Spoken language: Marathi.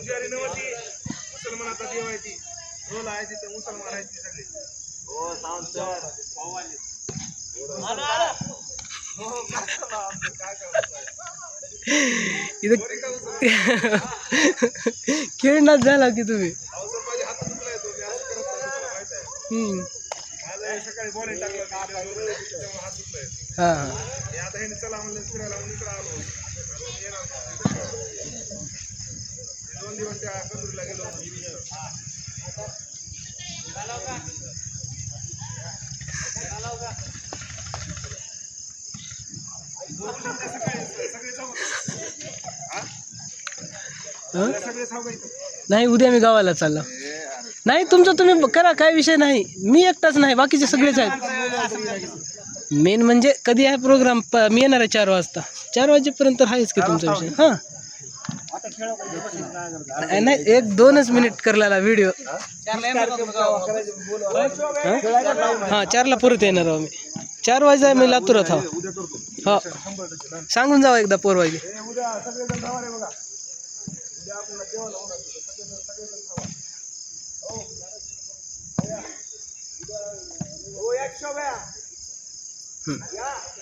पुजारी नव्हती, मुसलमानाचा देव आहे ती. रोल आहे तिथे मुसलमान आहेत ती सगळे. हो साऊंड सर खेळणार झाला की तुम्ही. माझ्या हातात दुखलाय तो, मी असं करत नाही, तुम्हाला माहित आहे. माझं सकाळी बॉलिंग टाकलं त्यामुळे हात दुखलाय. हा मी आता हे चला म्हणलं फिरायला म्हणून इकडे आलो. 2 दिवस त्या कंदुरीला गेलो होतो. नाही उद्या मी गावाला चाललो. नाही तुमचं तुम्ही करा, काय विषय नाही. मी एकटाच नाही, बाकीचे सगळेच आहेत. मेन म्हणजे कधी आहे प्रोग्राम, मी येणार आहे 4 वाजता. 4 वाजेपर्यंत आहेच की तुमचा विषय. हां नाही 1-2च मिनिट करलेला व्हिडिओ. हां 4ला परत येणार आहो मी. 4 वाजता मी लातूरात आहो. हो सांगून जावा एकदा पोरवायला. उद्या सगळेजण धावा रे बघा. उद्या आपल्याला जेवण होणार सगळेजण धावा. हो 100 या